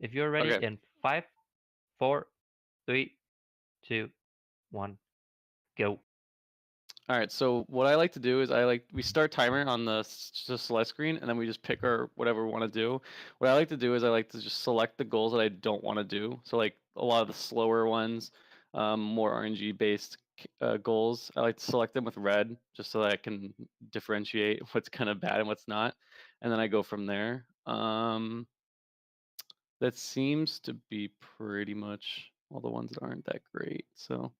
If you're ready, Okay. in 5, 4, 3, 2, 1, go. All right. So what I like to do is we start timer on the select screen, and then we just pick our whatever we want to do. What I like to do is I like to just select the goals that I don't want to do. So like a lot of the slower ones, more RNG based goals, I like to select them with red just so that I can differentiate what's kind of bad and what's not, and then I go from there. That seems to be pretty much all the ones that aren't that great. So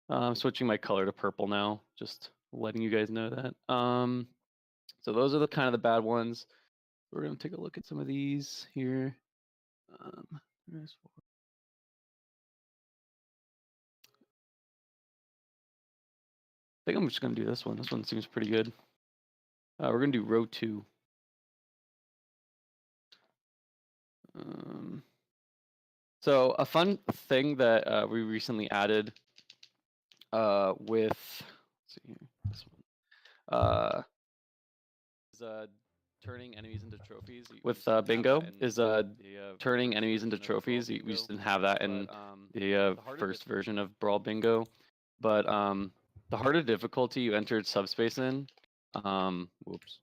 I'm switching my color to purple now, just letting you guys know that. So those are the kind of the bad ones. We're gonna take a look at some of these here. There's four. I think I'm just gonna do this one. This one seems pretty good. We're gonna do row 2. So a fun thing that we recently added with, let's see here, this one, is turning enemies into trophies. With bingo is turning enemies into trophies. We just didn't have that in the first version of Brawl Bingo, but the harder difficulty you entered subspace in, whoops,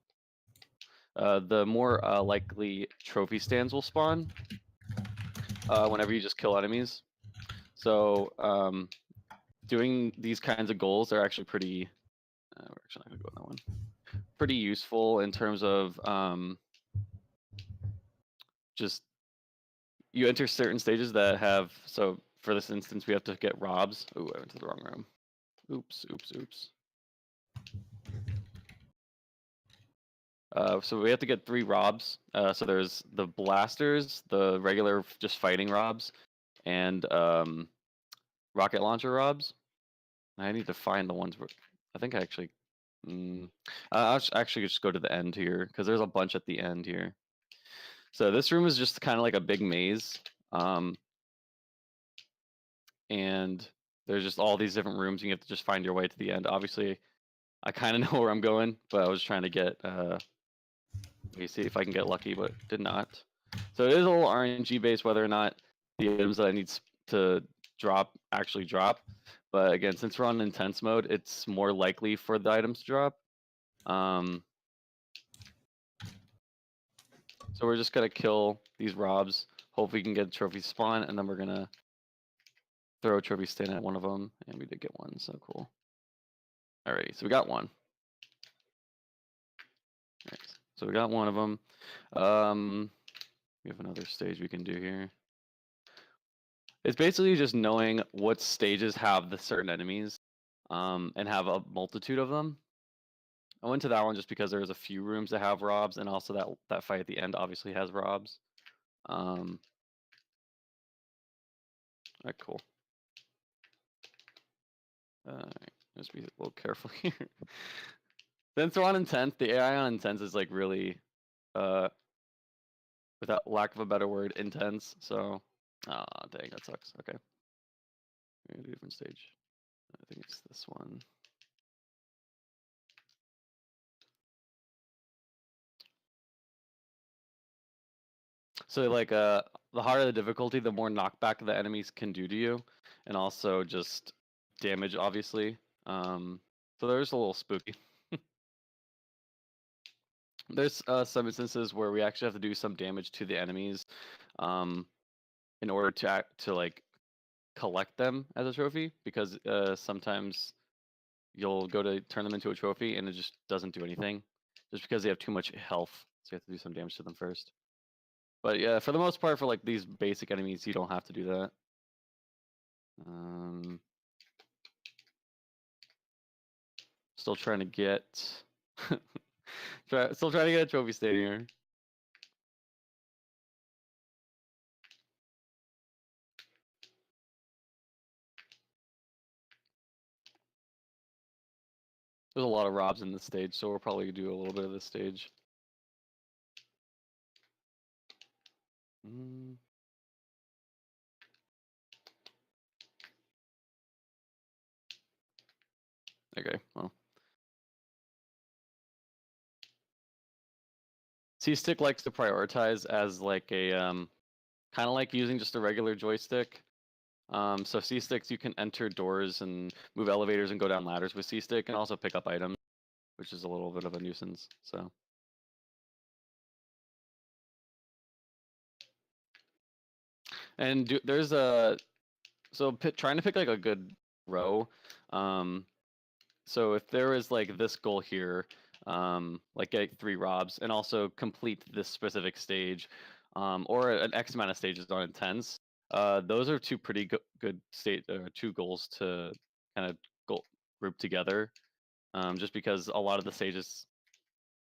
the more likely trophy stands will spawn whenever you just kill enemies. So doing these kinds of goals are actually pretty. We're actually not gonna go on that one. Pretty useful in terms of just you enter certain stages that have, so for this instance we have to get robs. Oh, I went to the wrong room. Oops. So we have to get 3 robs. So there's the blasters, the regular just fighting robs, and rocket launcher robs. I need to find the ones where I think I actually I'll actually just go to the end here because there's a bunch at the end here. So this room is just kind of like a big maze. And there's just all these different rooms. You have to just find your way to the end. Obviously, I kind of know where I'm going, but I was trying to get, let me see if I can get lucky, but did not. So it is a little RNG based whether or not the items that I need to drop actually drop. But again, since we're on intense mode, it's more likely for the items to drop. So we're just gonna kill these robs. Hope we can get a trophy spawn, and then we're gonna throw a trophy stand at one of them, and we did get one, so cool. Alrighty, so we got one. Right, so we got one of them. We have another stage we can do here. It's basically just knowing what stages have the certain enemies, and have a multitude of them. I went to that one just because there's a few rooms that have robs, and also that fight at the end obviously has robs. Alright, cool. Alright, just be a little careful here. Since we're on intense, the AI on intense is like really, without lack of a better word, intense. So, ah, dang, that sucks. Okay, we're gonna do a different stage. I think it's this one. So like the harder the difficulty, the more knockback the enemies can do to you, and also just damage, obviously. So there's a little spooky. There's some instances where we actually have to do some damage to the enemies, in order to like collect them as a trophy, because sometimes you'll go to turn them into a trophy and it just doesn't do anything, just because they have too much health. So you have to do some damage to them first. But yeah, for the most part, for like these basic enemies, you don't have to do that. Still trying to get, still trying to get a trophy stand here. There's a lot of robs in this stage, so we'll probably do a little bit of this stage. Okay, well. C-Stick likes to prioritize as like a kind of like using just a regular joystick. So C-sticks, you can enter doors and move elevators and go down ladders with C-stick, and also pick up items, which is a little bit of a nuisance. So. And there's a trying to pick like a good row. So if there is like this goal here, like get 3 robs and also complete this specific stage, or an X amount of stages on intense, those are 2 pretty good state 2 goals to kind of group together. Just because a lot of the stages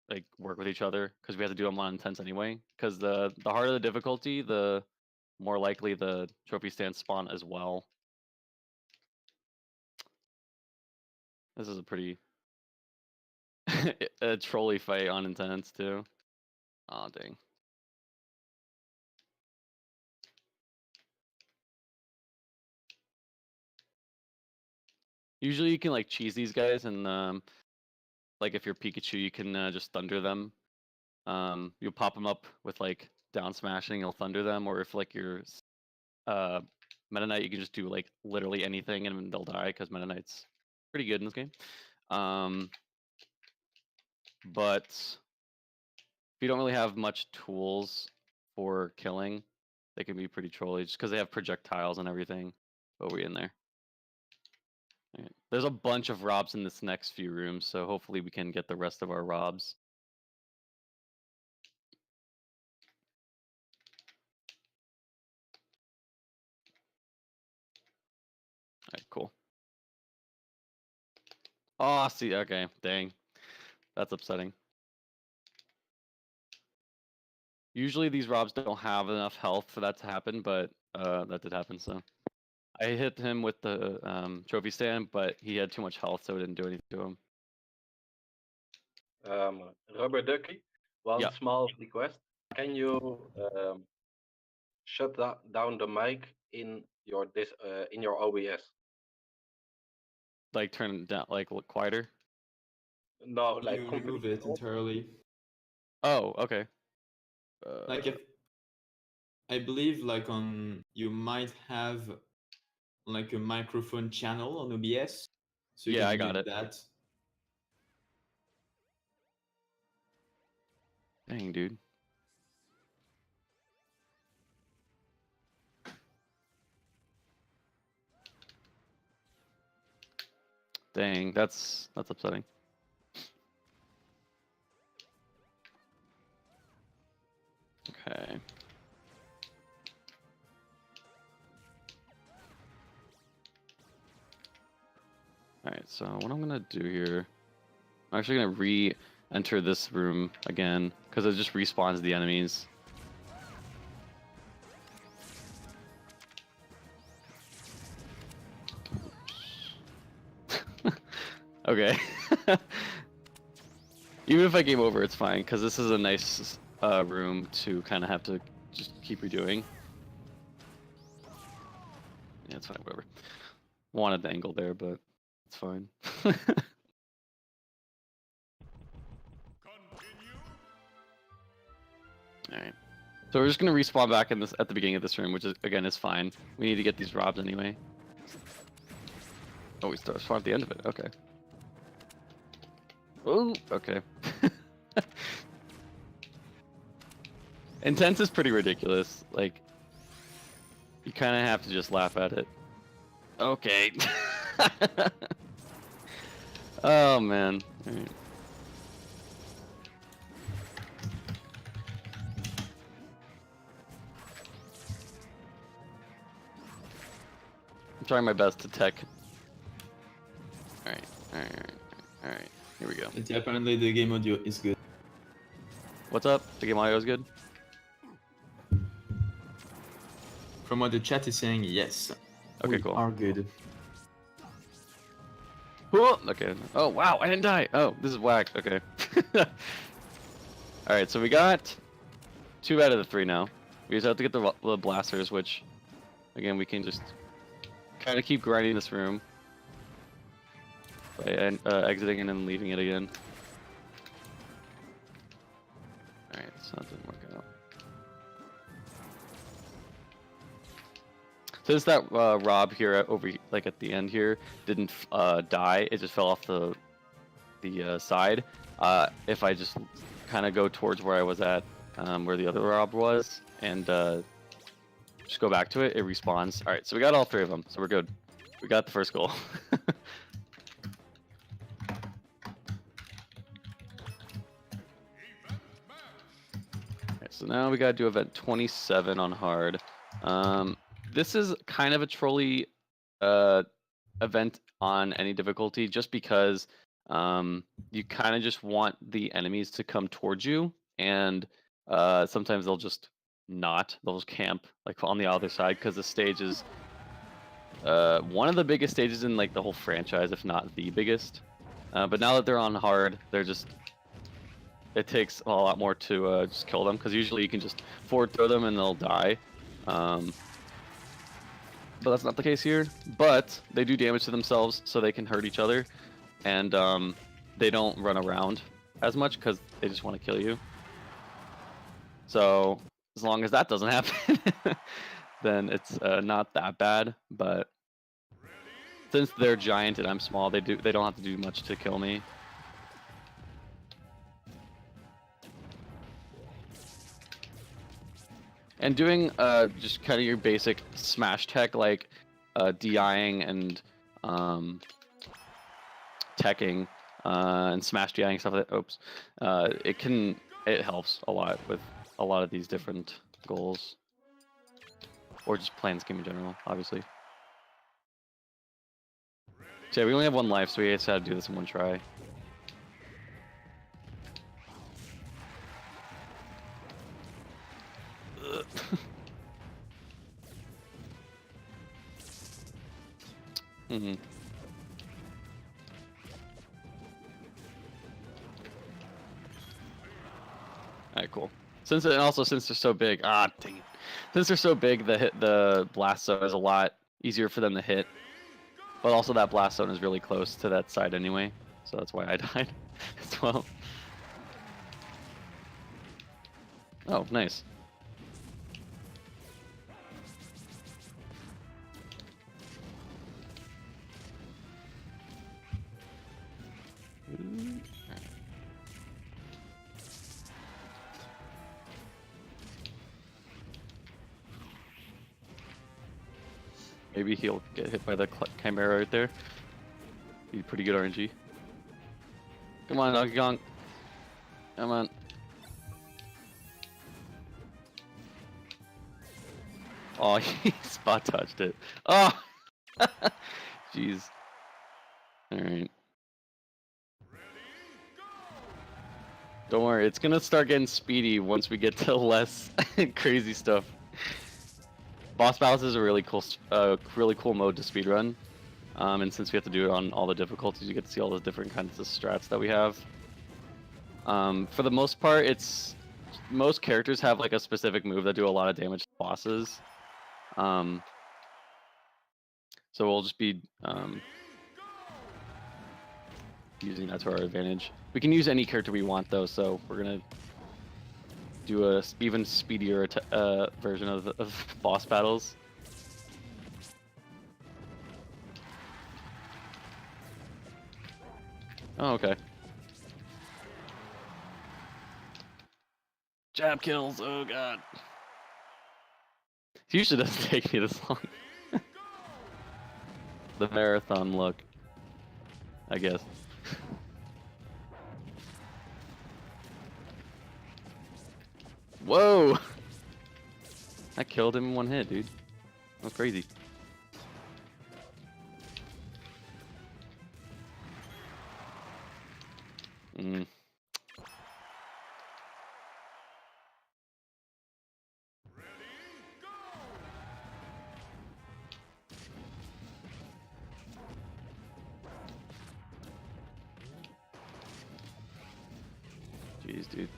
like work with each other because we have to do them on intense anyway. Because the harder the difficulty, the more likely the trophy stands spawn as well. This is a pretty a trolley fight on intense too. Aw, dang. Usually you can like cheese these guys and like if you're Pikachu you can just thunder them. You'll pop them up with like down smashing, you'll thunder them, or if like you're Meta Knight you can just do like literally anything and they'll die because Meta Knight's pretty good in this game. But if you don't really have much tools for killing, they can be pretty trolly just because they have projectiles and everything. What were we in there? Right. There's a bunch of robs in this next few rooms, so hopefully we can get the rest of our robs. Alright, cool. Oh, see, okay, dang. That's upsetting. Usually these robs don't have enough health for that to happen, but that did happen, so. I hit him with the trophy stand, but he had too much health, so it didn't do anything to him. Rubber Ducky, one Yeah. small request. Can you shut down the mic in your OBS? Like turn it down, like look quieter? No, like You remove completely it off. entirely. Oh, okay. Like if I believe like on you might have like a microphone channel on OBS. So you Yeah, can I got mute it. that. Dang, dude. Dang, that's upsetting. Okay. Alright, so what I'm gonna do here, I'm actually gonna re-enter this room again, because it just respawns the enemies. Okay. Even if I game over, it's fine, because this is a nice room to kind of have to just keep redoing. Yeah, it's fine, whatever. Wanted the angle there, but it's fine. Alright. So we're just gonna respawn back in this at the beginning of this room, which is again is fine. We need to get these robs anyway. Oh, we spawn at the end of it. Okay. Oh, okay. Intense is pretty ridiculous. Like, you kind of have to just laugh at it. Okay. Oh man. All right. I'm trying my best to tech. Alright, alright, alright. Here we go. And apparently the game audio is good. What's up? The game audio is good? From what the chat is saying, yes. Okay, we cool. are good. Whoa! Okay. Oh, wow, I didn't die! Oh, this is whack. Okay. Alright, so we got 2 out of the 3 now. We just have to get the blasters, which, again, we can just kind of keep grinding this room. By exiting and then leaving it again. Alright, so that didn't work out. Since that Rob here like at the end here didn't die, it just fell off the side. If I just kind of go towards where I was at, where the other Rob was, and just go back to it, it respawns. All right, so we got all 3 of them, so we're good. We got the first goal. So now we gotta do event 27 on hard. This is kind of a trolley event on any difficulty, just because you kind of just want the enemies to come towards you, and sometimes they'll just they'll just camp like on the other side, because the stage is one of the biggest stages in like the whole franchise, if not the biggest. But now that they're on hard, it takes a lot more to just kill them, because usually you can just forward throw them and they'll die. But that's not the case here. But they do damage to themselves, so they can hurt each other, and they don't run around as much because they just want to kill you. So as long as that doesn't happen, then it's not that bad. But since they're giant and I'm small, they don't have to do much to kill me. And doing just kind of your basic smash tech, like DIing and teching and smash DIing stuff like that. Oops, it helps a lot with a lot of these different goals, or just playing this game in general, obviously. So yeah, we only have 1 life, so we just had to do this in 1 try. Mm-hmm. Alright, cool. Since they're so big, dang it. Since they're so big, the blast zone is a lot easier for them to hit. But also that blast zone is really close to that side anyway, so that's why I died as well. Oh, nice. Maybe he'll get hit by the Chimera right there. Be pretty good RNG. Come on, Donkey Kong. Come on. Oh, he spot touched it. Oh! Jeez. Alright. Don't worry, it's gonna start getting speedy once we get to less crazy stuff. Boss battles is a really cool mode to speedrun, and since we have to do it on all the difficulties, you get to see all the different kinds of strats that we have. For the most part, most characters have like a specific move that do a lot of damage to bosses. So we'll just be using that to our advantage. We can use any character we want though, so we're gonna do a even speedier version of boss battles. Oh, okay. Jab kills, oh god. It usually doesn't take me this long. The marathon look, I guess. Whoa! I killed him in 1 hit, dude. That was crazy. Mm. Jeez, dude.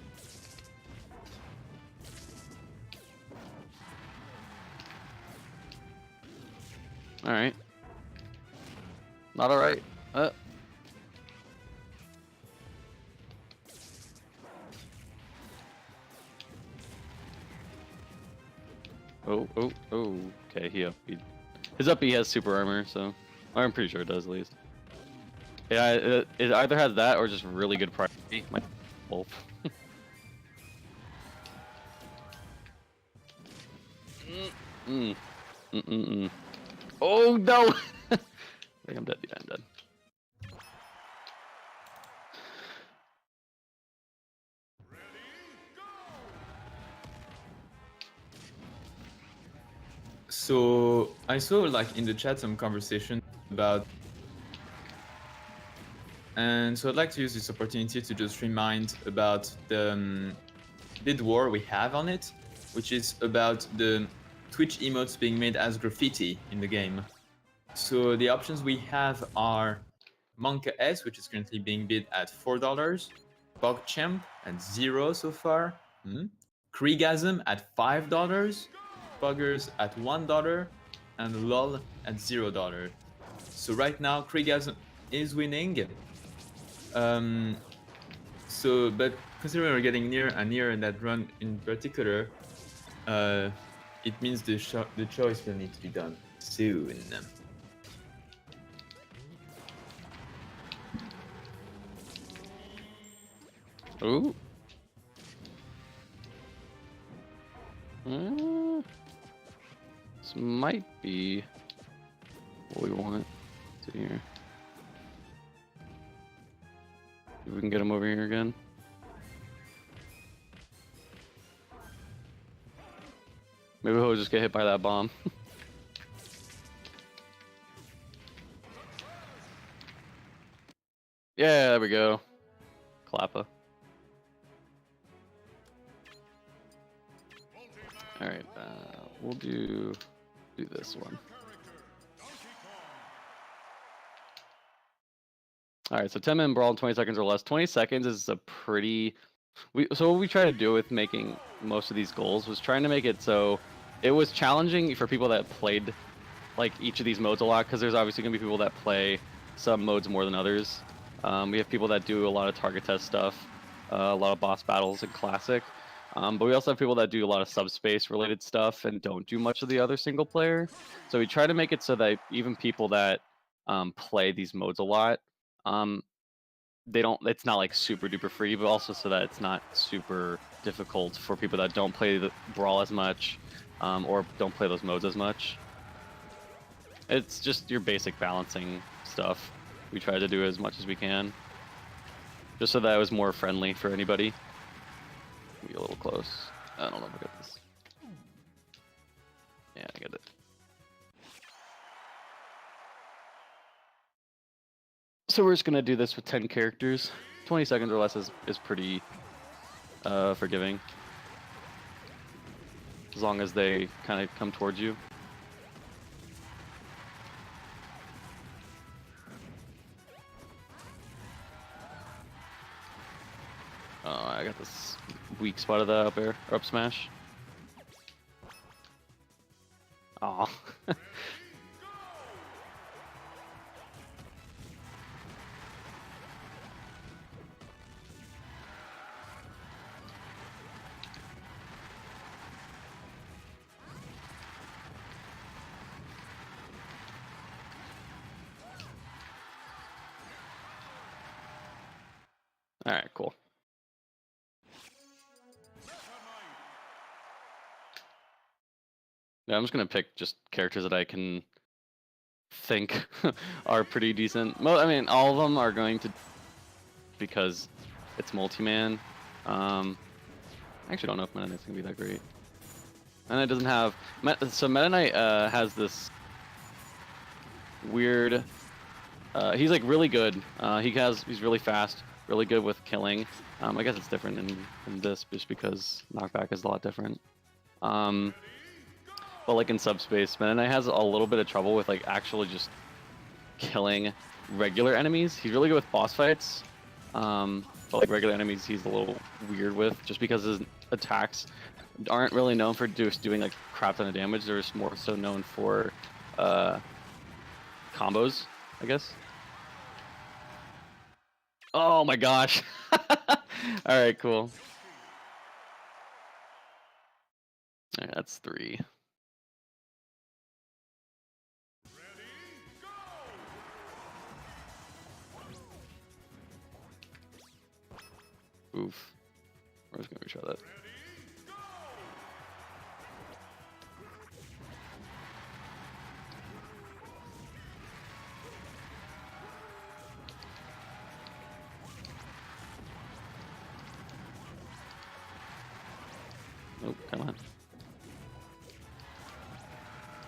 Alright. Not alright. Oh, okay, he His up B has super armor, so or I'm pretty sure it does at least. Yeah, it either has that or just really good priority. Both. Oh no! I think I'm dead. Yeah, I'm dead. So I saw like in the chat some conversation about, and so I'd like to use this opportunity to just remind about the bid war we have on it, which is about the Twitch emotes being made as graffiti in the game. So the options we have are Monka S, which is currently being bid at $4, PogChamp at 0 so far, Kriegasm at $5, Poggers at $1, and LOL at $0. So right now Kriegasm is winning. But considering we're getting near and near in that run in particular, it means the choice will need to be done soon. Ooh. This might be what we want to here. If we can get him over here again. Maybe he'll just get hit by that bomb. Yeah, there we go. Klappa. Alright, we'll do this one. Alright, so 10-minute brawl in 20 seconds or less. 20 seconds is a pretty... So what we try to do with making most of these goals was trying to make it so it was challenging for people that played like each of these modes a lot, because there's obviously going to be people that play some modes more than others. We have people that do a lot of target test stuff, a lot of boss battles in Classic. But we also have people that do a lot of subspace related stuff and don't do much of the other single player. So we try to make it so that even people that play these modes a lot, they don't. It's not like super duper free, but also so that it's not super difficult for people that don't play the Brawl as much, or don't play those modes as much. It's just your basic balancing stuff. We try to do as much as we can, just so that it was more friendly for anybody. Be a little close. I don't know if I got this. Yeah, I got it. So we're just gonna do this with 10 characters. 20 seconds or less is pretty forgiving, as long as they kind of come towards you. Oh, I got this weak spot of that up air, or up smash. Oh. All right, cool. Yeah, I'm just gonna pick just characters that I can think are pretty decent. Well, I mean, all of them are going to, because it's multi-man. I actually don't know if Meta Knight's gonna be that great. Meta Knight doesn't have. So Meta Knight has this weird. He's like really good. He's really fast, really good with killing. I guess it's different in this just because knockback is a lot different. But like in subspace, Meta Knight has a little bit of trouble with like actually just killing regular enemies. He's really good with boss fights, but like regular enemies he's a little weird with, just because his attacks aren't really known for just doing like crap ton of damage. They're just more so known for combos, I guess. Oh my gosh. Alright, cool. Alright, that's 3. move. We're just gonna retry that. Nope, come on.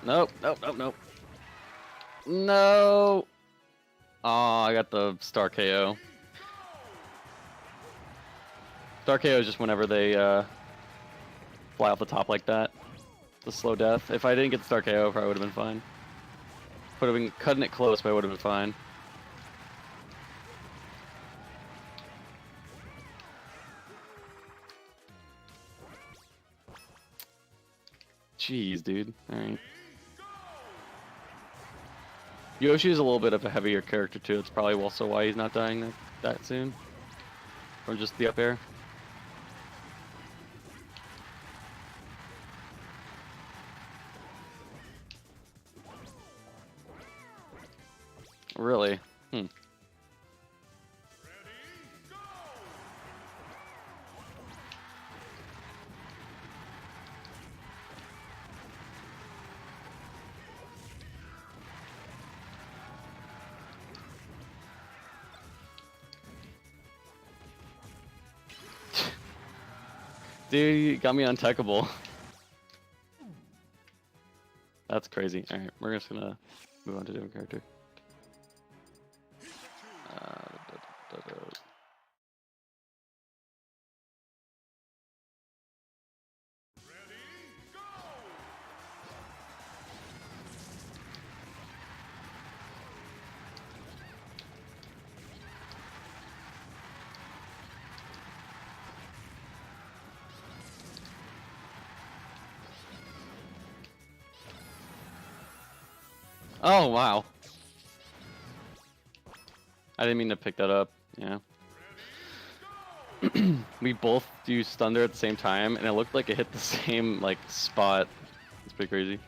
Nope, nope, nope, nope. No! Oh, I got the star KO. Star KO is just whenever they fly off the top like that. The slow death. If I didn't get the star KO, I probably would have been fine. Would have been cutting it close, but I would have been fine. Jeez, dude. Alright. Yoshi is a little bit of a heavier character too. It's probably also why he's not dying that soon. Or just the up air. Really? Hmm. Dude, you got me untechable. That's crazy. Alright, we're just gonna move on to a different character. Oh, wow. I didn't mean to pick that up. Yeah. We both used thunder at the same time, and it looked like it hit the same, like, spot. It's pretty crazy.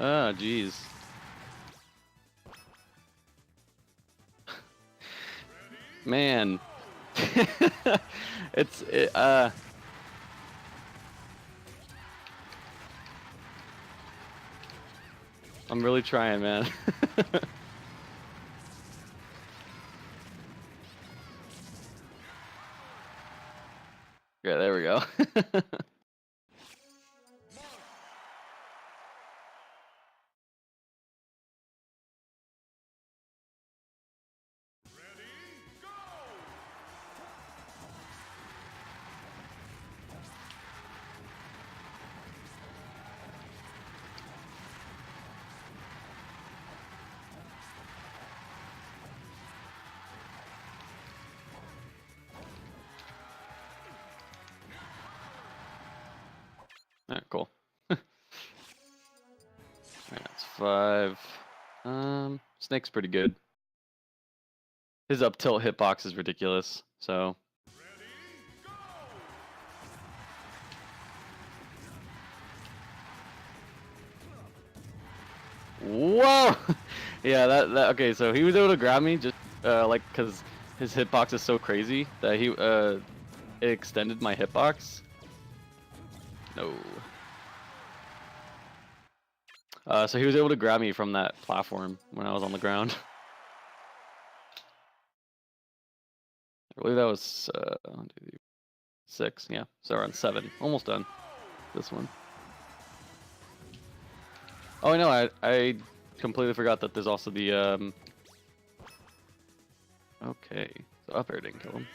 Ah, jeez. Man. I'm really trying, man. Yeah, there we go. Alright, cool. Alright, that's 5. Snake's pretty good. His up tilt hitbox is ridiculous, so. Whoa! Yeah, that okay, so he was able to grab me just like cuz his hitbox is so crazy that he it extended my hitbox. No. So he was able to grab me from that platform when I was on the ground. I believe that was 1, 2, 3, 6. Yeah, so we're on 7. Almost done. This one. Oh, I know. I completely forgot that there's also the Okay, so up air didn't kill him.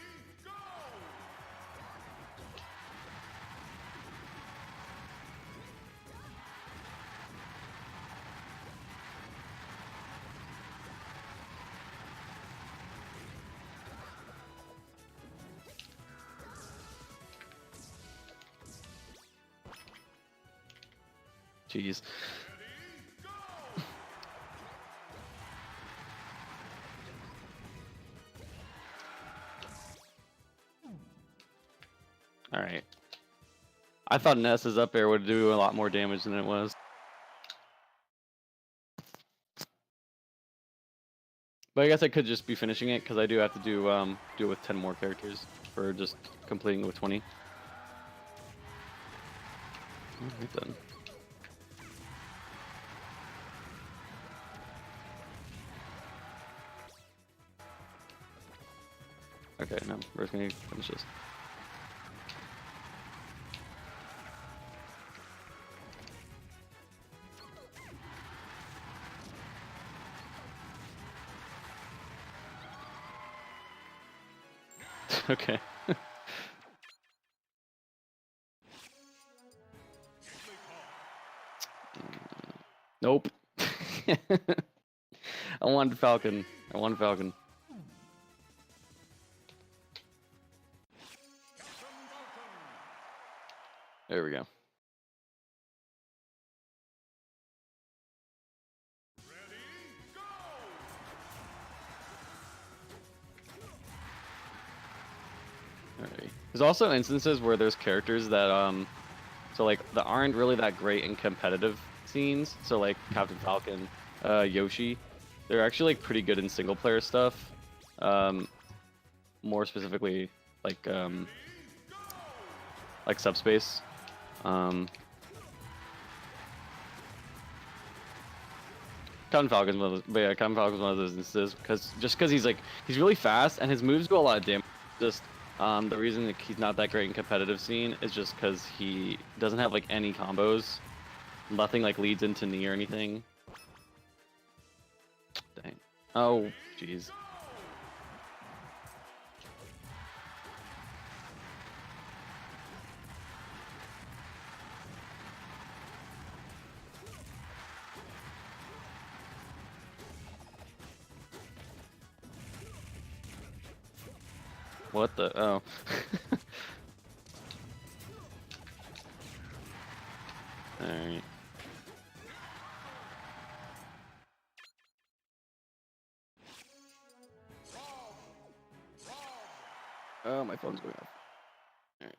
Jeez. All right. I thought Ness's up air would do a lot more damage than it was. But I guess I could just be finishing it because I do have to do it with 10 more characters for just completing it with 20. Alright then. Okay, now we're just gonna finish this. Okay. Nope. I wanted Falcon. I wanted Falcon. There we go. Alright. There's also instances where there's characters that so like that aren't really that great in competitive scenes. So like Captain Falcon, Yoshi, they're actually like pretty good in single player stuff. More specifically like Subspace. Captain Falcon's one of those, but yeah, Captain Falcon's one of those instances because he's really fast and his moves do a lot of damage. Just the reason that he's not that great in competitive scene is just because he doesn't have like any combos. Nothing like leads into knee or anything. Dang. Oh, jeez. What the? Oh. Alright. Oh, my phone's going off. Alright.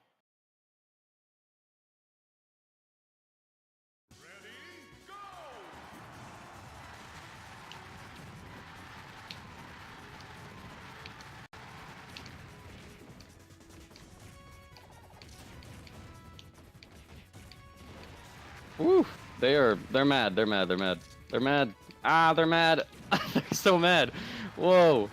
Woo! They're mad. They're mad. They're mad. They're mad. Ah, they're mad. They're so mad. Whoa.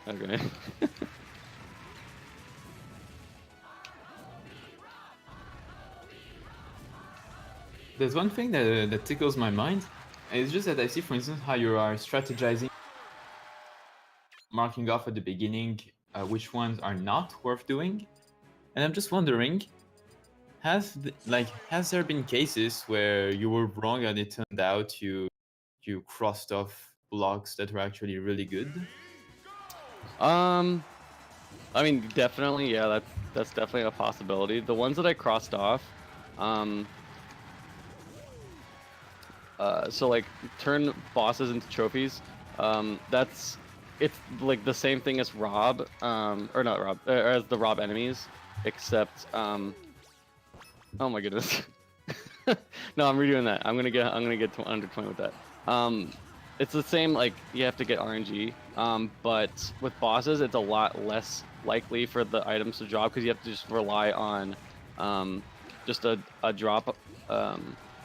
Okay. There's one thing that tickles my mind. It's just that I see, for instance, how you are strategizing, marking off at the beginning which ones are not worth doing. And I'm just wondering, has there been cases where you were wrong and it turned out you crossed off blocks that were actually really good? I mean, definitely, yeah, that's definitely a possibility. The ones that I crossed off, so like turn bosses into trophies. It's like the same thing as Rob, or not Rob, or as the Rob enemies, except oh my goodness. No, I'm redoing that. I'm gonna get under 20 with that. It's the same, like you have to get RNG, but with bosses it's a lot less likely for the items to drop because you have to just rely on just a drop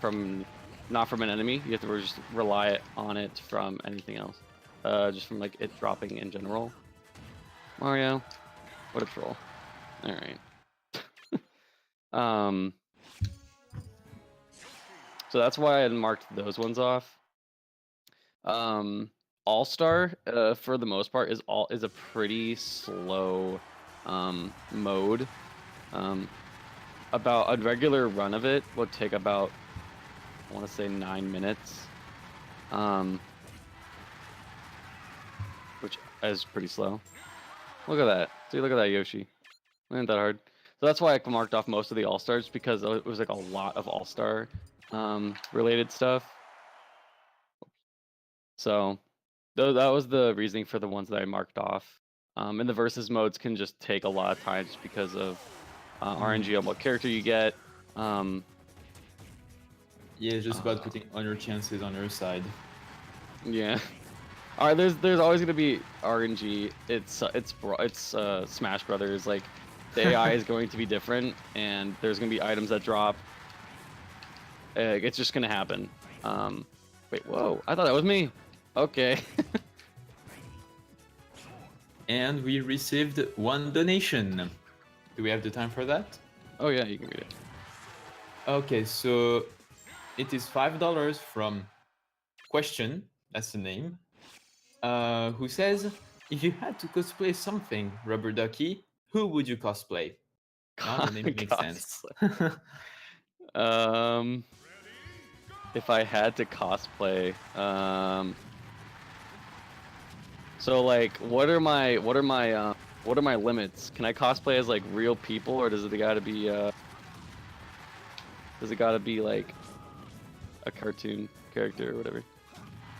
from not from an enemy. You have to just rely on it from anything else, just from like it dropping in general. Mario, what a troll! All right. So that's why I had marked those ones off. All-Star, for the most part, is a pretty slow mode. About a regular run of it would take about, I want to say 9 minutes, which is pretty slow. Look at that. See, look at that Yoshi. Isn't that hard? So that's why I marked off most of the all-stars, because it was like a lot of all-star related stuff. So that was the reasoning for the ones that I marked off. And the versus modes can just take a lot of time just because of RNG on what character you get. Yeah, it's just about putting all your chances on your side. Yeah. All right, there's always gonna be RNG. It's Smash Brothers. Like the AI is going to be different, and there's gonna be items that drop. It's just gonna happen. Wait, whoa! I thought that was me. Okay. And we received one donation. Do we have the time for that? Oh yeah, you can read it. Okay, so it is $5 from Question, that's the name, who says, if you had to cosplay something, Rubber Ducky, who would you cosplay? Now the name makes sense. If I had to cosplay, so like, what are my limits? Can I cosplay as like real people, or does it gotta be like a cartoon character or whatever?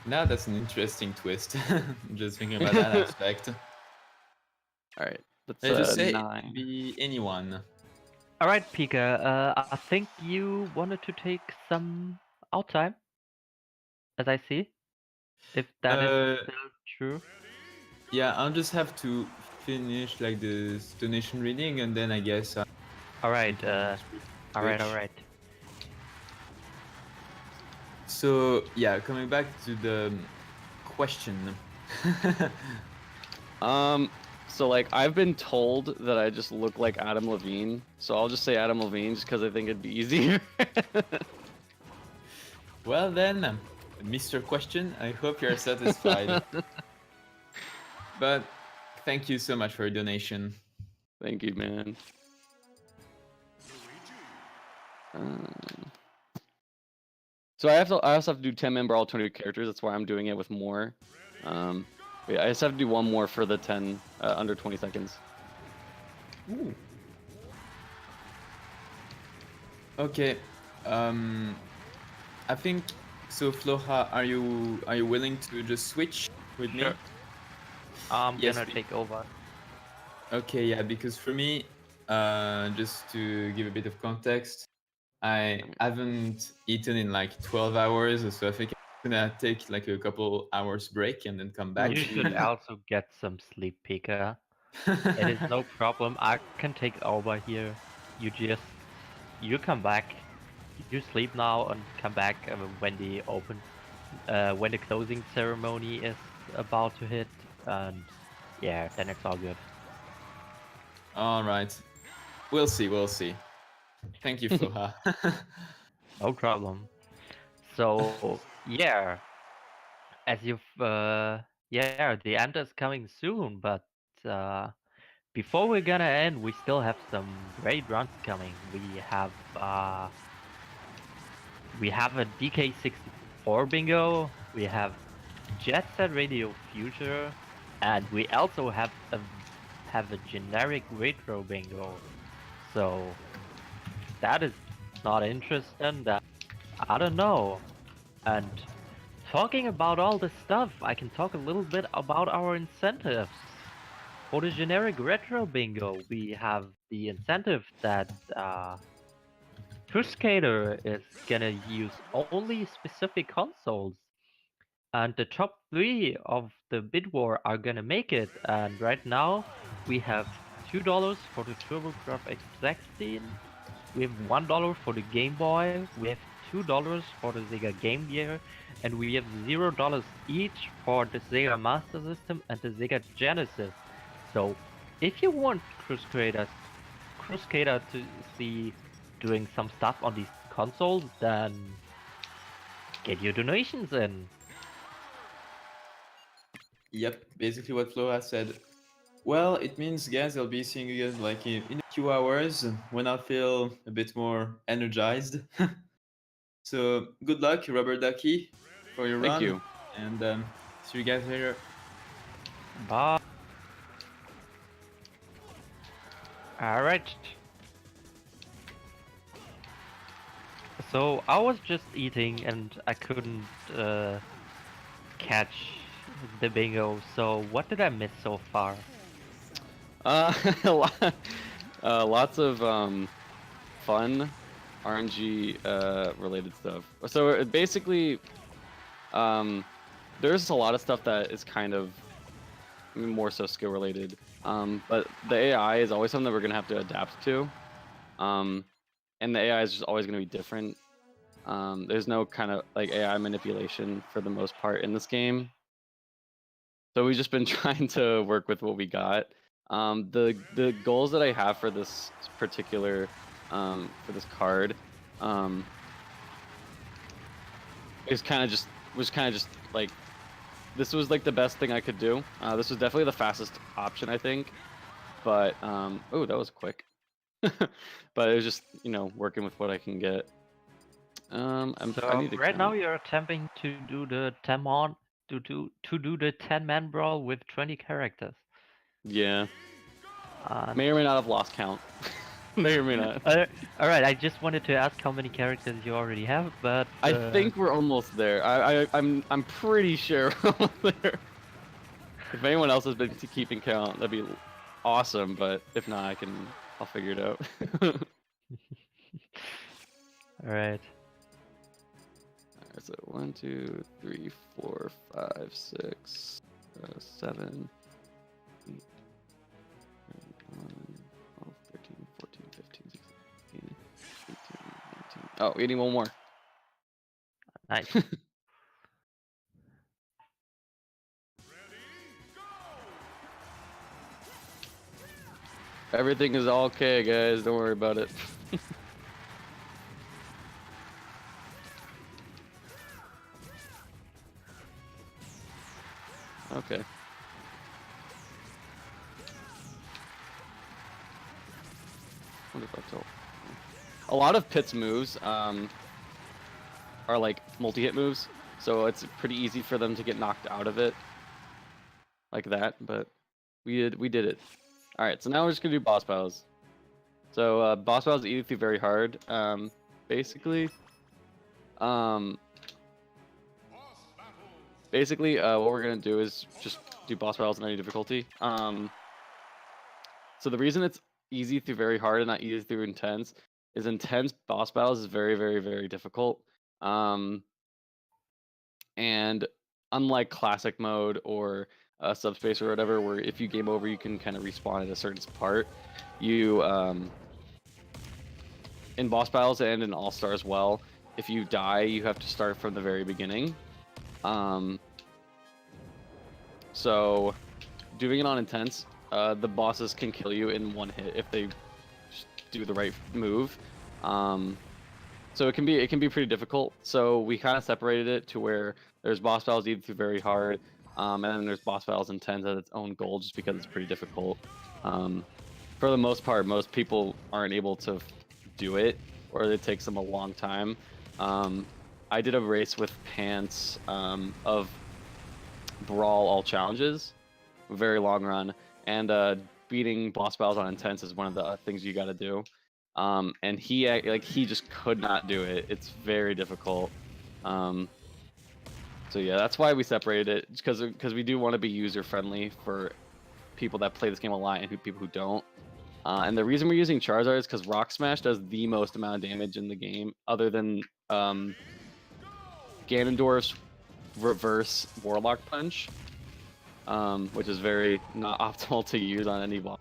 Now that's an interesting twist. Just thinking about that aspect. All right, Let's just say 9. be anyone. All right, Pika. I think you wanted to take some out time, as I see. If that is still true. Yeah, I'll just have to finish like the donation reading, and then I guess. All right. All right. So yeah, coming back to the question. So like I've been told that I just look like Adam Levine, so I'll just say Adam Levine just because I think it'd be easier. Well then, Mr. Question, I hope you're satisfied. But thank you so much for your donation. Thank you, man. So I also have to do 10-man Brawl 20 characters. That's why I'm doing it with more. Yeah, I just have to do one more for the 10 under 20 seconds. Ooh. Okay. I think so. Floha, are you willing to just switch with me? Sure. I'm Yes, gonna take over. Okay, yeah, because for me, just to give a bit of context, I haven't eaten in like 12 hours, so I think I'm gonna take like a couple hours break and then come back. You should also get some sleep, Pika. It is no problem. I can take over here. You come back. You sleep now and come back when when the closing ceremony is about to hit, and yeah, then it's all good. All right, we'll see. Thank you, Floha. No problem. So yeah, as the end is coming soon, but before we're gonna end, we still have some great runs coming. We have a DK64 bingo, we have Jet Set Radio Future, and we also have a generic retro bingo. So that is not interesting. That I don't know. And talking about all this stuff, I can talk a little bit about our incentives. For the generic retro bingo, we have the incentive that Crusader is gonna use only specific consoles, and the top 3 of the bid war are gonna make it. And right now, we have $2 for the TurboGrafx 16, we have $1 for the Game Boy, we have $2 for the Sega Game Gear, and we have $0 each for the Sega Master System and the Sega Genesis. So, if you want Crusader to see doing some stuff on these consoles, then get your donations in. Yep, basically what Flo has said. Well, it means, guys, I'll be seeing you guys like in a few hours when I feel a bit more energized. So good luck, Rubber Ducky, for your run. Thank you. And see you guys later. Bye. Alright. So I was just eating and I couldn't catch the bingo. So what did I miss so far? A lot, lots of fun RNG related stuff. So basically, there's a lot of stuff that is kind of more so skill related. But the AI is always something that we're gonna have to adapt to. And the AI is just always gonna be different. There's no kind of like AI manipulation for the most part in this game. So we've just been trying to work with what we got. The goals that I have for this particular for this card is kind of just like this was like the best thing I could do. This was definitely the fastest option, I think. But oh, that was quick. But it was just, you know, working with what I can get. I So need to right now count. you're attempting to do the 10-man to do the 10-man brawl with 20 characters. Yeah, And may or may not have lost count. May or may not. all right, I just wanted to ask how many characters you already have, but I think we're almost there. I'm pretty sure we're almost there. If anyone else has been keeping count, that'd be awesome. But if not, I'll figure it out. all right. So 1, 2, 3, 4, 5, 6, 7, 8, 9, 12, 13, 14, 15, 16, 18, 19. Oh, we need one more. Nice. Everything is all okay, guys. Don't worry about it. Okay. Wonder if I told. A lot of Pit's moves are like multi-hit moves, so it's pretty easy for them to get knocked out of it, like that. But we did it. All right, so now we're just gonna do boss battles. So boss battles eat through very hard. Basically, what we're gonna do is just do boss battles in any difficulty. So the reason it's easy through very hard and not easy through intense is intense boss battles is very, very, very difficult. And unlike classic mode or subspace or whatever, where if you game over, you can kind of respawn at a certain part, you in boss battles and in All Star as well, if you die, you have to start from the very beginning. So doing it on intense, the bosses can kill you in one hit if they do the right move. So it can be pretty difficult. So we kind of separated it to where there's boss battles either through very hard, and then there's boss battles intense at its own goal, just because it's pretty difficult. For the most part, most people aren't able to do it, or it takes them a long time. I did a race with Pants of Brawl all challenges, very long run, and beating boss battles on intense is one of the things you got to do. And he just could not do it. It's very difficult. So yeah, that's why we separated it, because we do want to be user friendly for people that play this game a lot and people who don't. And the reason we're using Charizard is because Rock Smash does the most amount of damage in the game, other than Ganondorf's reverse Warlock Punch, which is very not optimal to use on any boss.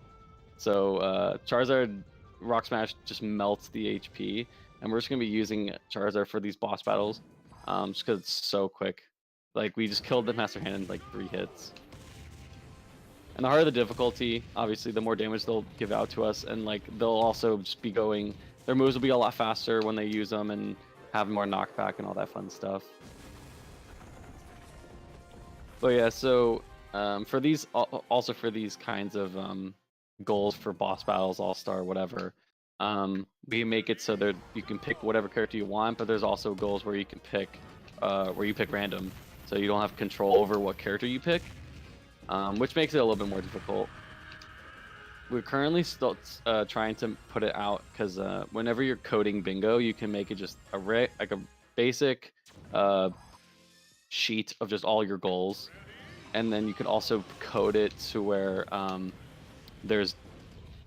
So Charizard Rock Smash just melts the HP, and we're just gonna be using Charizard for these boss battles, just because it's so quick. Like, we just killed the Master Hand in like 3 hits. And the harder the difficulty, obviously, the more damage they'll give out to us, and like they'll also just be going. Their moves will be a lot faster when they use them, and have more knockback and all that fun stuff. But yeah, so for these, also for these kinds of goals for boss battles, all-star, whatever, we make it so that you can pick whatever character you want, but there's also goals where you can pick random, so you don't have control over what character you pick, which makes it a little bit more difficult. we're currently still trying to put it out because whenever you're coding bingo, you can make it just like a basic sheet of just all your goals, and then you can also code it to where there's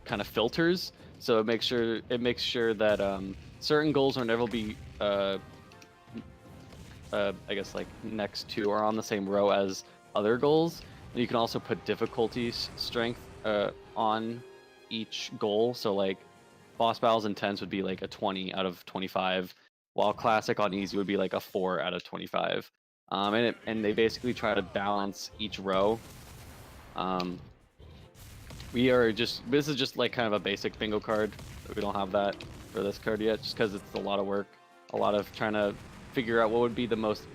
kind of filters, so it makes sure that certain goals will never be I guess like next to or on the same row as other goals. And you can also put difficulty strength on each goal. So like boss battles intense would be like a 20 out of 25, while classic on easy would be like a 4 out of 25. And they basically try to balance each row. This is just like kind of a basic bingo card. We don't have that for this card yet, just because it's a lot of work, a lot of trying to figure out what would be the most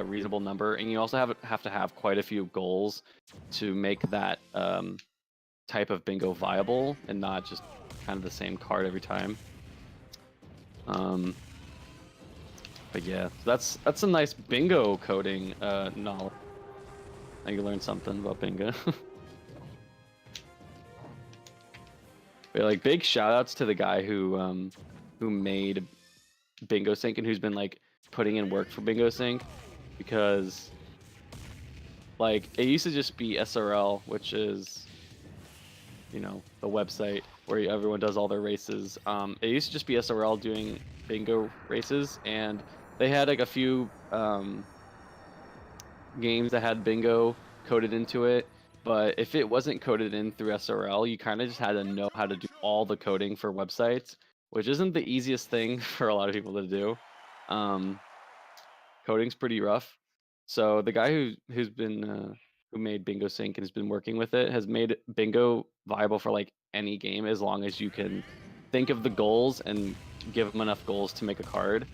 reasonable number, and you also have to have quite a few goals to make that type of bingo viable and not just kind of the same card every time. But yeah, that's a nice bingo coding knowledge. Now you learned something about bingo. But like big shout outs to the guy who made Bingo Sync and who's been like putting in work for Bingo Sync, because like it used to just be SRL, which is, you know, the website where everyone does all their races. It used to just be SRL doing bingo races, and they had like a few games that had bingo coded into it. But if it wasn't coded in through SRL, you kind of just had to know how to do all the coding for websites, which isn't the easiest thing for a lot of people to do. Coding's pretty rough. So the guy who made Bingo Sync and has been working with it has made bingo viable for like any game, as long as you can think of the goals and give him enough goals to make a card.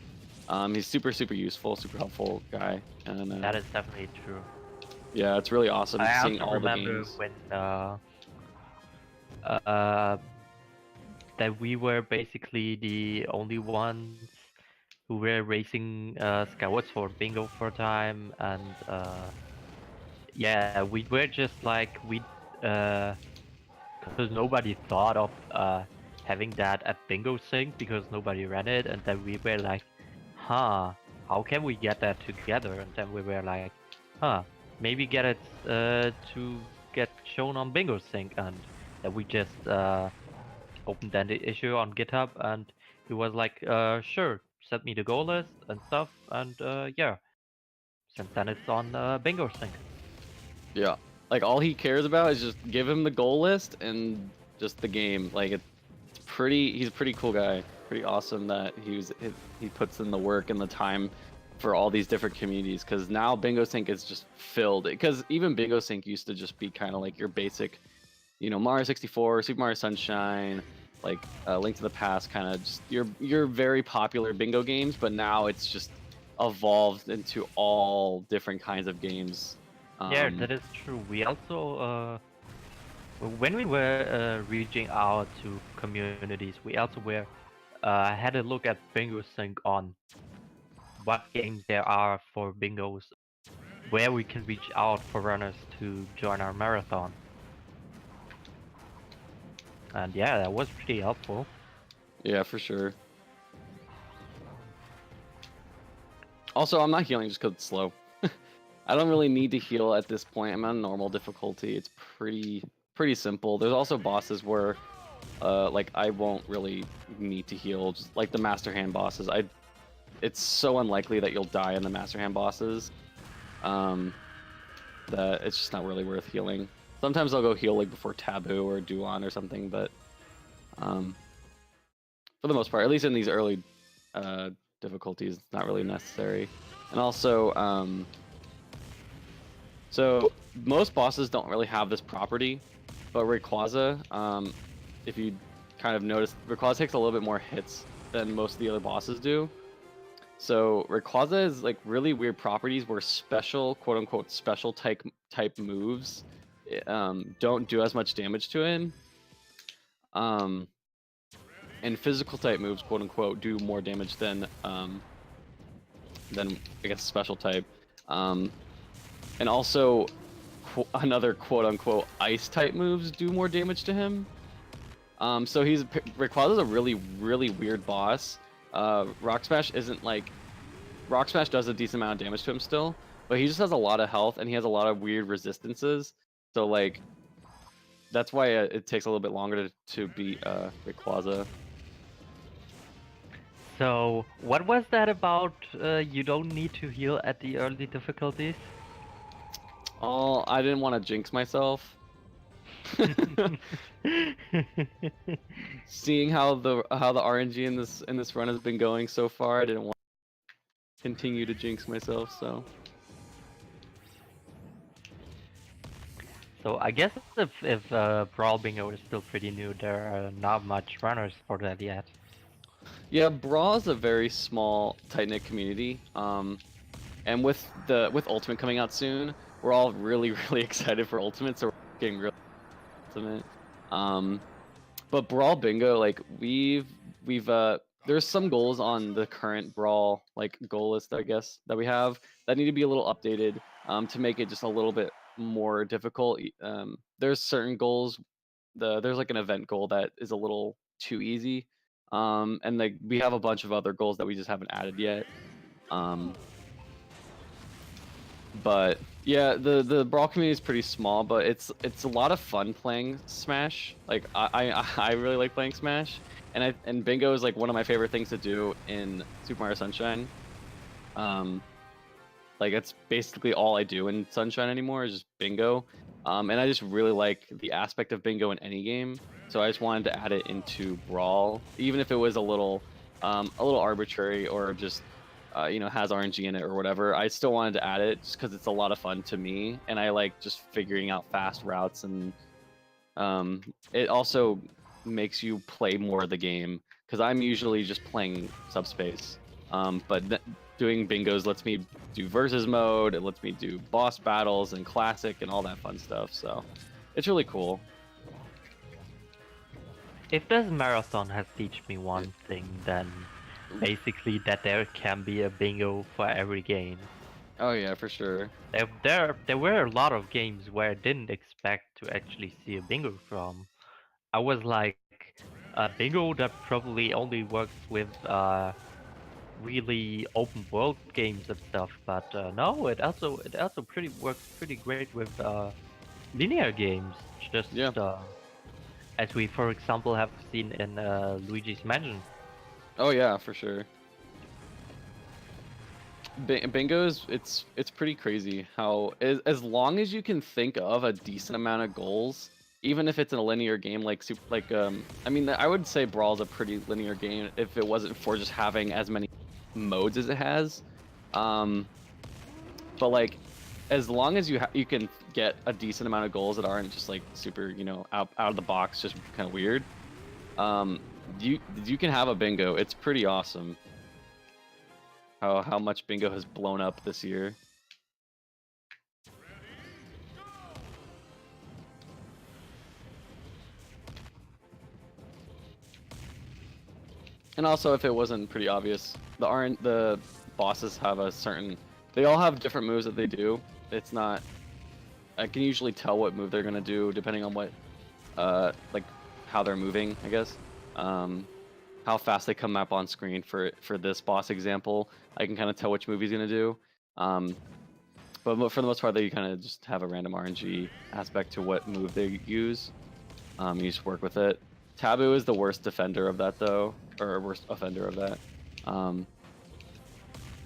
He's super useful, super helpful guy, and That is definitely true. yeah, it's really awesome I seeing also all the remember games. when that we were basically the only ones who were racing scouts for bingo for a time, and yeah, we were just like because nobody thought of having that at Bingo Sync, because nobody ran it, and then we were like, huh, how can we get that together? And then we were like, huh, maybe get it to get shown on Bingo Sync, and then we just opened that issue on GitHub, and he was like, sure, send me the goal list and stuff, and yeah, since then it's on Bingo Sync. Yeah, like all he cares about is just give him the goal list and just the game. Like he's a pretty cool guy, pretty awesome that he puts in the work and the time for all these different communities, because now Bingo Sync is just filled. Because even Bingo Sync used to just be kind of like your basic, you know, Mario 64, Super Mario Sunshine, like Link to the Past, kind of just your very popular bingo games. But now it's just evolved into all different kinds of games. Yeah, that is true. We also, when we were reaching out to communities, we also had a look at Bingo Sync on what games there are for bingos, where we can reach out for runners to join our marathon. And yeah, that was pretty helpful. Yeah, for sure. Also, I'm not healing just because it's slow. I don't really need to heal at this point. I'm on normal difficulty. It's pretty simple. There's also bosses where like I won't really need to heal, just like the Master Hand bosses. It's so unlikely that you'll die in the Master Hand bosses that it's just not really worth healing. Sometimes I'll go heal like before Taboo or Duan or something, but for the most part, at least in these early difficulties, it's not really necessary. And also, so most bosses don't really have this property, but Rayquaza, if you kind of notice, Rayquaza takes a little bit more hits than most of the other bosses do. So Rayquaza is like really weird properties where special, quote unquote, special type moves don't do as much damage to him. And physical type moves, quote unquote, do more damage than I guess special type. And also another quote-unquote ice type moves do more damage to him. So Rayquaza's a really weird boss. Rock Smash isn't like Rock Smash does a decent amount of damage to him still, but he just has a lot of health and he has a lot of weird resistances. So like that's why it takes a little bit longer to beat Rayquaza. So, what was that about? You don't need to heal at the early difficulties? Oh, I didn't want to jinx myself. Seeing how the RNG in this run has been going so far, I didn't want to continue to jinx myself. So I guess if Brawl Bingo is still pretty new, there are not much runners for that yet. Yeah, Brawl is a very small, tight-knit community. And with Ultimate coming out soon, we're all really excited for Ultimate, so we're getting really Ultimate. But Brawl Bingo, like there's some goals on the current Brawl like goal list, I guess, that we have that need to be a little updated to make it just a little bit more difficult. There's certain goals. There's like an event goal that is a little too easy. And like we have a bunch of other goals that we just haven't added yet. But yeah, the Brawl community is pretty small, but it's a lot of fun playing Smash. Like I really like playing Smash, and Bingo is like one of my favorite things to do in Super Mario Sunshine. Like it's basically all I do in Sunshine anymore is just Bingo. And I just really like the aspect of Bingo in any game. So I just wanted to add it into Brawl, even if it was a little arbitrary or just has RNG in it or whatever. I still wanted to add it just because it's a lot of fun to me, and I like just figuring out fast routes, and it also makes you play more of the game because I'm usually just playing Subspace. But doing Bingos lets me do versus mode, it lets me do boss battles and classic and all that fun stuff, so it's really cool. If this marathon has taught me one thing, then basically that there can be a bingo for every game. Oh yeah, for sure. There were a lot of games where I didn't expect to actually see a bingo from. I was like, a bingo that probably only works with really open world games and stuff, but no, it also works pretty great with linear games. Just as we, for example, have seen in Luigi's Mansion. Oh yeah, for sure. Bingo's it's pretty crazy how as long as you can think of a decent amount of goals, even if it's in a linear game I mean I would say Brawl's a pretty linear game if it wasn't for just having as many modes as it has. But like as long as you can get a decent amount of goals that aren't just like super out of the box, just kind of weird. You can have a bingo. It's pretty awesome how much bingo has blown up this year. And also, if it wasn't pretty obvious, the bosses have they all have different moves that they do. It's not, I can usually tell what move they're gonna do depending on what like how they're moving, I guess. How fast they come up on screen for this boss example, I can kind of tell which move he's gonna do. But for the most part, they kind of just have a random RNG aspect to what move they use. You just work with it. Taboo is the worst defender of that though, or worst offender of that.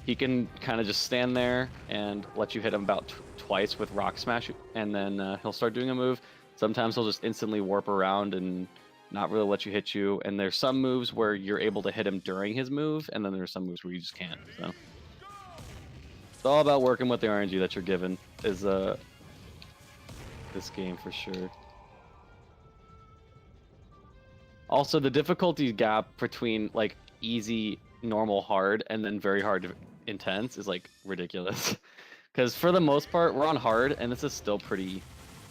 He can kind of just stand there and let you hit him about twice with Rock Smash, and then he'll start doing a move. Sometimes he'll just instantly warp around and not really let you hit you. And there's some moves where you're able to hit him during his move, and then there's some moves where you just can't. So it's all about working with the RNG that you're given. Is this game for sure. Also, the difficulty gap between like easy, normal, hard, and then very hard, intense is like ridiculous. Because for the most part, we're on hard, and this is still pretty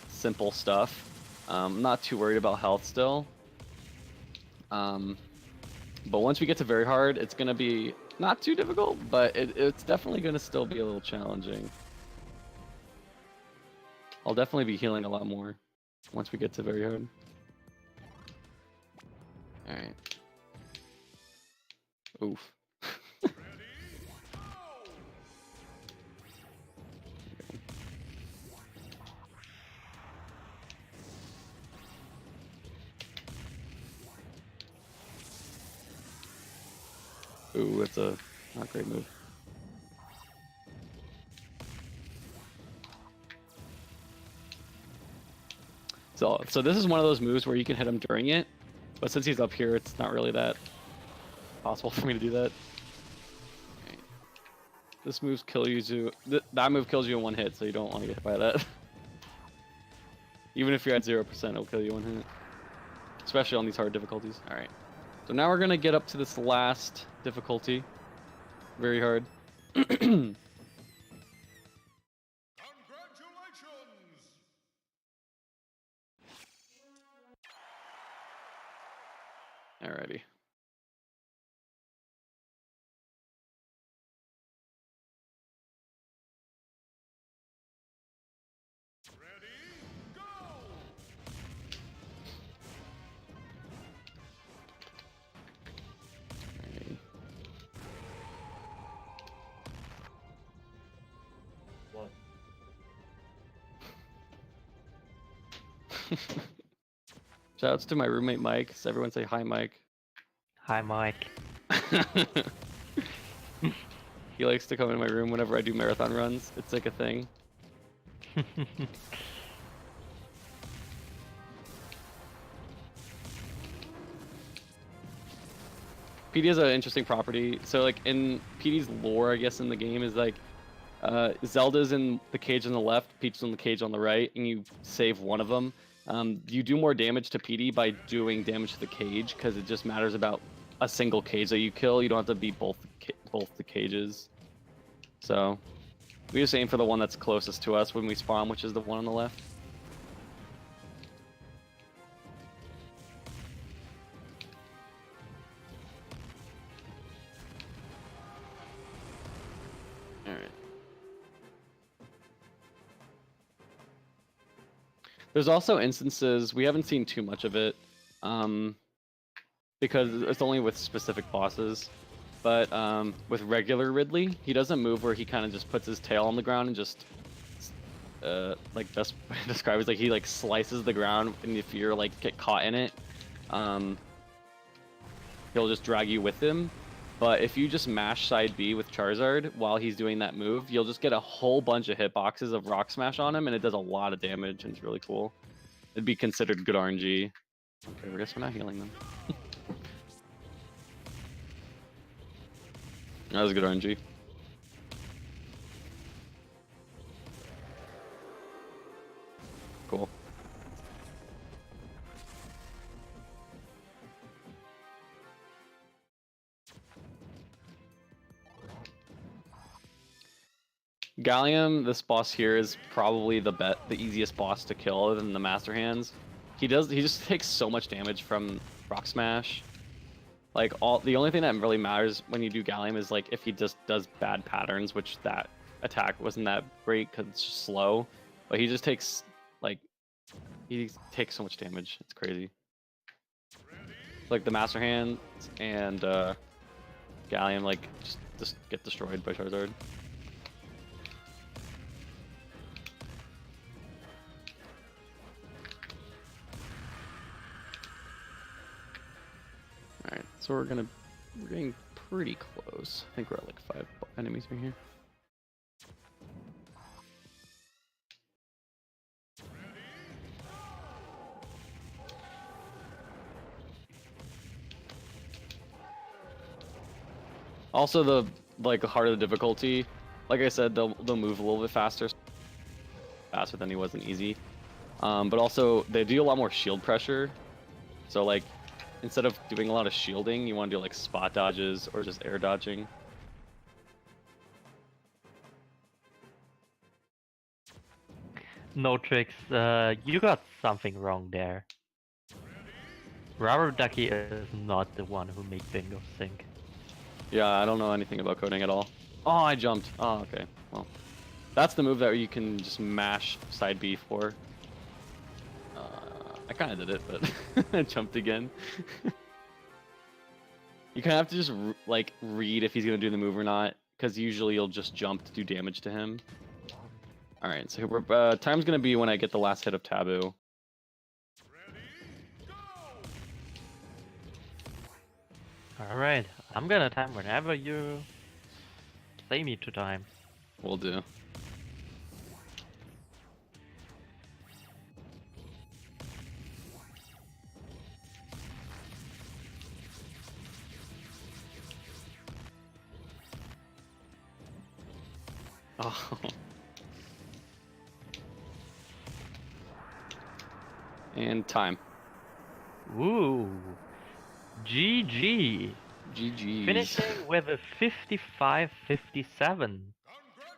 simple stuff. I'm not too worried about health still. But once we get to very hard, it's gonna be not too difficult, but it's definitely gonna still be a little challenging. I'll definitely be healing a lot more once we get to very hard. All right. Oof. Ooh, that's a not great move. So this is one of those moves where you can hit him during it, but since he's up here, it's not really that possible for me to do that. Okay. This move kills you. That move kills you in one hit, so you don't want to get hit by that. Even if you're at 0%, it'll kill you in one hit, especially on these hard difficulties. All right. So now we're gonna get up to this last difficulty. Very hard. Congratulations! Alrighty. Ready, go! Alrighty. What? Shouts to my roommate Mike. Does everyone say hi, Mike? Hi, Mike. He likes to come in my room whenever I do marathon runs. It's like a thing. PD has an interesting property. So like in PD's lore, I guess in the game is like Zelda's in the cage on the left, Peach is in the cage on the right, and you save one of them. You do more damage to PD by doing damage to the cage because it just matters about a single cage that you kill. You don't have to beat both the cages. So we just aim for the one that's closest to us when we spawn, which is the one on the left. Alright. There's also instances, we haven't seen too much of it, because it's only with specific bosses. But with regular Ridley, he doesn't move where he kind of just puts his tail on the ground and just, like best described as like he like slices the ground, and if you're like get caught in it, he'll just drag you with him. But if you just mash side B with Charizard while he's doing that move, you'll just get a whole bunch of hitboxes of Rock Smash on him, and it does a lot of damage, and it's really cool. It'd be considered good RNG. Okay, I guess we're not healing them. That was good RNG. Cool. Gallium, this boss here is probably the easiest boss to kill other than the Master Hands. He just takes so much damage from Rock Smash. Like the only thing that really matters when you do Gallium is like if he just does bad patterns, which that attack wasn't that great because it's just slow. But he just takes he takes so much damage. It's crazy. Like the Master Hand and Gallium like just get destroyed by Charizard. Alright, so we're getting pretty close. I think we're at like 5 enemies right here. Also the harder the difficulty, like I said, they'll move a little bit faster than he was in easy. But also they do a lot more shield pressure. So like instead of doing a lot of shielding, you want to do like spot dodges or just air dodging. No tricks. You got something wrong there. Rubber Ducky is not the one who made Bingo sink. Yeah, I don't know anything about coding at all. Oh, I jumped. Oh, okay. Well, That's the move that you can just mash side B for. I kind of did it, but I jumped again. You kind of have to just like read if he's gonna do the move or not, because usually you'll just jump to do damage to him. All right, so we're, time's gonna be when I get the last hit of Taboo. All right, I'm gonna time whenever you say me to time. Will do. Oh. And time. Ooh, GG. GG. Finishing with a 55-57.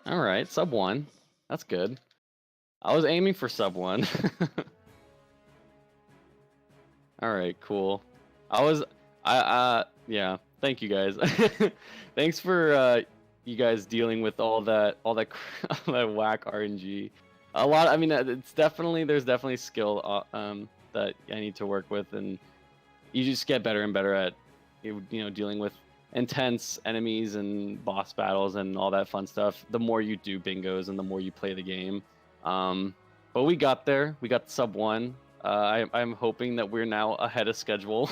All right, sub 1. That's good. I was aiming for sub 1. All right, cool. Yeah. Thank you guys. Thanks for you guys dealing with all that all that whack RNG. A lot. I mean, there's definitely skill that I need to work with, and you just get better and better at dealing with intense enemies and boss battles and all that fun stuff. The more you do bingos and the more you play the game. But we got there. We got sub 1. I'm hoping that we're now ahead of schedule.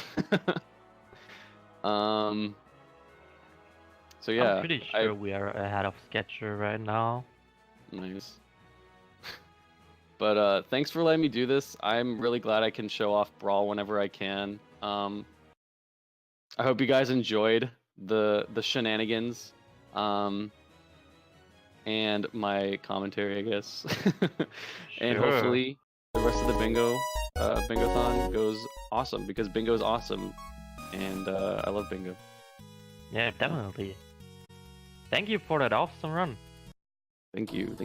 So yeah, I'm pretty sure we are ahead of schedule right now. Nice. But thanks for letting me do this. I'm really glad I can show off Brawl whenever I can. I hope you guys enjoyed the shenanigans, and my commentary, I guess. And Sure. hopefully the rest of the Bingothon goes awesome, because bingo is awesome, and I love bingo. Yeah, definitely. Thank you for that awesome run. Thank you.